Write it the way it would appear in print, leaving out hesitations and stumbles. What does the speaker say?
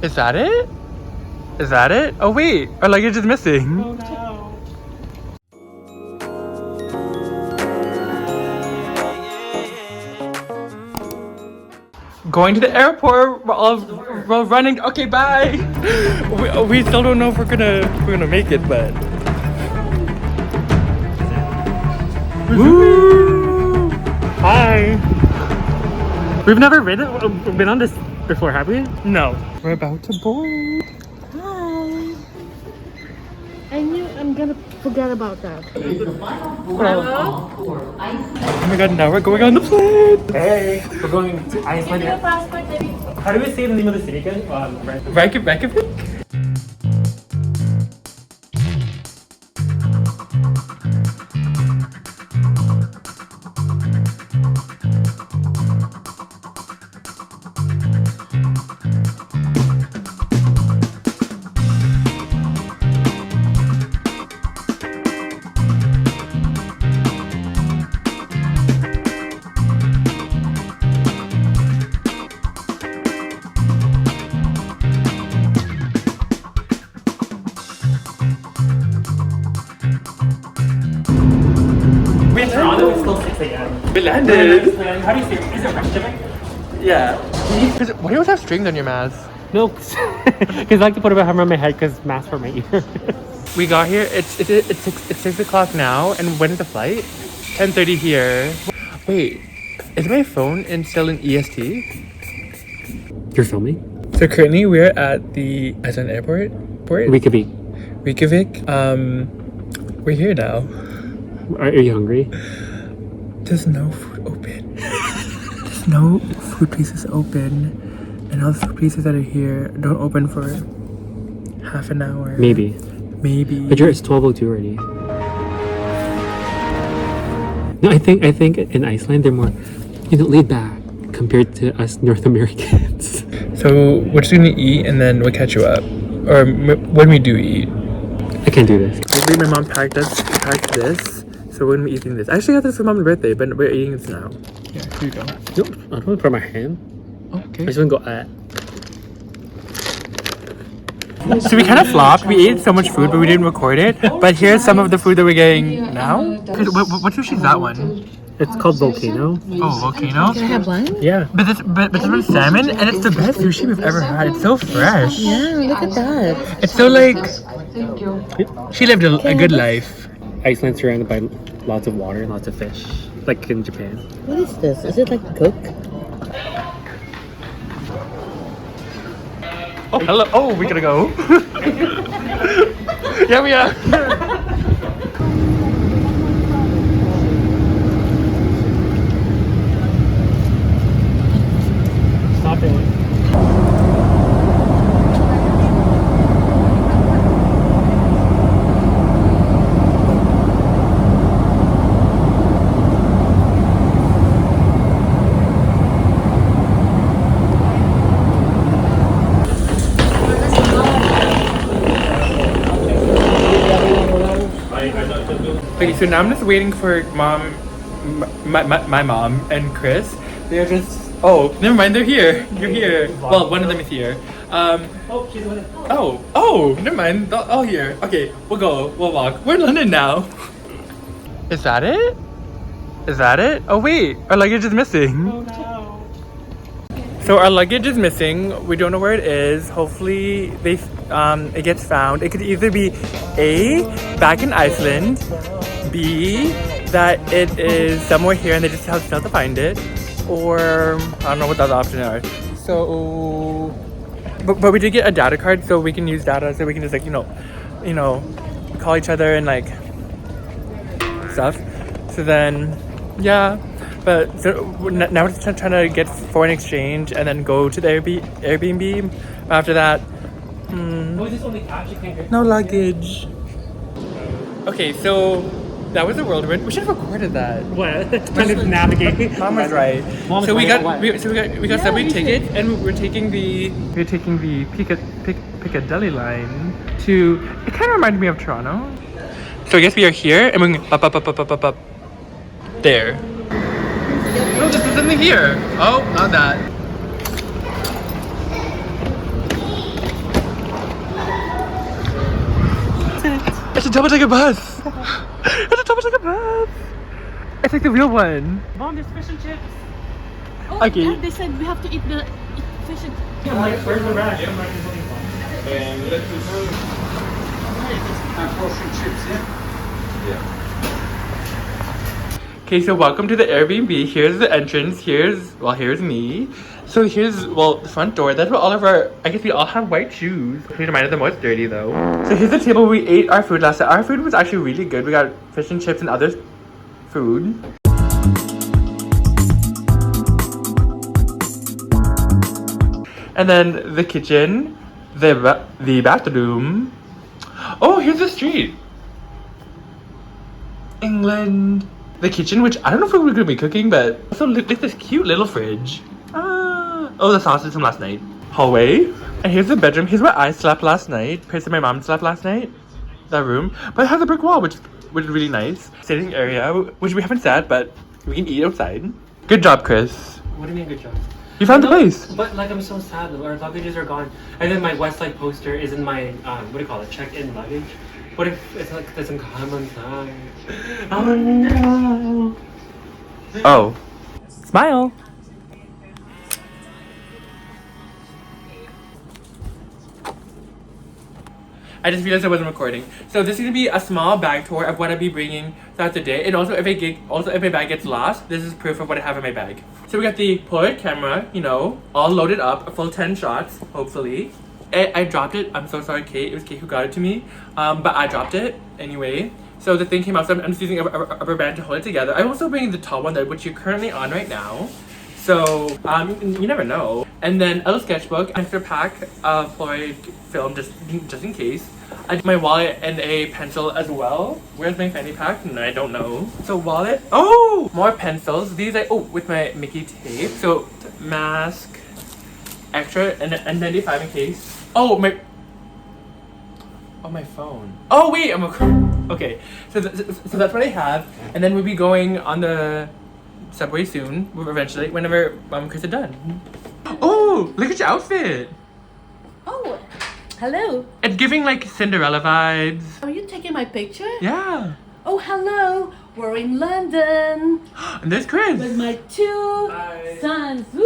Is that it? Is that it? Oh wait, our luggage is missing. Oh no. Going to the airport. We're running. Okay, bye. We still don't know if we're gonna make it, but. Woo! Hi. We've never been on this before, have we? No. We're about to board. Hi. I knew I'm gonna forget about that. Oh my god, now we're going on the plane. Hey, we're going to Iceland. How do we say the name of the city again? Reykjavik? We're in Toronto, it's still 6 a.m. We landed. How do you say it? Is it Reykjavik? Yeah. Why do you always have strings on your mask? No, because I like to put a hammer on my head because mask for my ear. We got here. It's 6 o'clock now, and when is the flight? 10:30 here. Wait, is my phone still in EST? You're filming? So currently we're at the Iceland airport. Reykjavik. Reykjavik. We're here now. Are you hungry? There's no food open. There's no food places open, and all the food places that are here don't open for half an hour. Maybe. But it's 12:02 already. No, I think in Iceland they're more, laid back compared to us North Americans. So we're just gonna eat, and then we'll catch you up. Or when we do eat. I can't do this. Maybe my mom packed this. So we're gonna be eating this. I actually got this for mom's birthday, but we're eating this now. Yeah, here you go. No, I don't want to put my hand. Okay. I just want to go So we kind of flopped. We ate so much food, but we didn't record it. But here's some of the food that we're getting now. What sushi is that one? It's called Volcano. Oh, Volcano. Can I have one? Yeah. But this one's salmon, and it's the best sushi we've ever had. It's so fresh. Yeah, look at that. It's so like she lived a good life. Iceland's surrounded by lots of water and lots of fish, like in Japan. What is this? Is it like Coke? Oh, hello. Oh, we gotta go. Yeah, we are. Stop it. Okay, so now I'm just waiting for my mom and Chris. They're just, oh, never mind, they're here. You're here. Well, one of them is here. Oh, she's with it. Oh, never mind. They're all here. Okay, we'll go. We'll walk. We're in London now. Is that it? Is that it? Oh wait, our luggage is missing. Oh no. So our luggage is missing. We don't know where it is. Hopefully it gets found. It could either be A, back in Iceland, B, that it is somewhere here and they just have to find it, or I don't know what the other options are. So, but we did get a data card, so we can use data, so we can just like call each other and like stuff. So then, yeah. But so now we're just trying to get foreign exchange and then go to the Airbnb. After that, no luggage. Okay, so that was a whirlwind. We should have recorded that. What? Trying to navigate. Mom was right. Mom So we was got right. we got subway ticket, and we're taking the Piccadilly line to. It kind of reminded me of Toronto. So I guess we are here, and we're going up there. No, there's something here. Oh, not that. double decker bus. It's a double decker bus. It's like the real one. Mom, there's fish and chips. Oh, Okay. yeah, they said we have to eat the fish and I'm like, where's the rest? Okay, so welcome to the Airbnb. Here's the entrance. Here's me. So here's, the front door. That's what all of our, I guess we all have white shoes. Please remind them what's dirty though. So here's the table where we ate our food last night. Our food was actually really good. We got fish and chips and other food. And then the kitchen, the bathroom. Oh, here's the street. England. The kitchen, which I don't know if we're going to be cooking, but also look at this cute little fridge. Oh, the sausage from last night. Hallway. And here's the bedroom. Here's where I slept last night. Place where my mom slept last night. That room. But it has a brick wall, which is really nice. Sitting area, which we haven't sat, but we can eat outside. Good job, Chris. What do you mean, good job? You found the place. But like, I'm so sad. Our luggages are gone. And then my Westside poster is in my, what do you call it? Check-in luggage. What if it's like doesn't come on time? Oh no! Oh. Smile. I just realized I wasn't recording. So this is gonna be a small bag tour of what I'll be bringing throughout the day, and also if my bag gets lost, this is proof of what I have in my bag. So we got the Polaroid camera, you know, all loaded up, a full 10 shots, hopefully. I dropped it. I'm so sorry, Kate. It was Kate who got it to me, but I dropped it anyway. So the thing came out. So I'm just using a rubber band to hold it together. I'm also bringing the tall one, which you're currently on right now. So you never know. And then a little sketchbook, an extra pack of Polaroid film just in case. I my wallet and a pencil as well. Where's my fanny pack? No, I don't know. So wallet. Oh, more pencils. These with my Mickey tape. So mask, extra, and 95 in case. Oh my phone. Oh wait, okay. So that's what I have, and then we'll be going on the subway soon. Eventually, whenever Mom and Chris are done. Oh, look at your outfit. Oh, hello. It's giving like Cinderella vibes. Are you taking my picture? Yeah. Oh, hello. We're in London And there's Chris. with my two Hi. sons. Woo!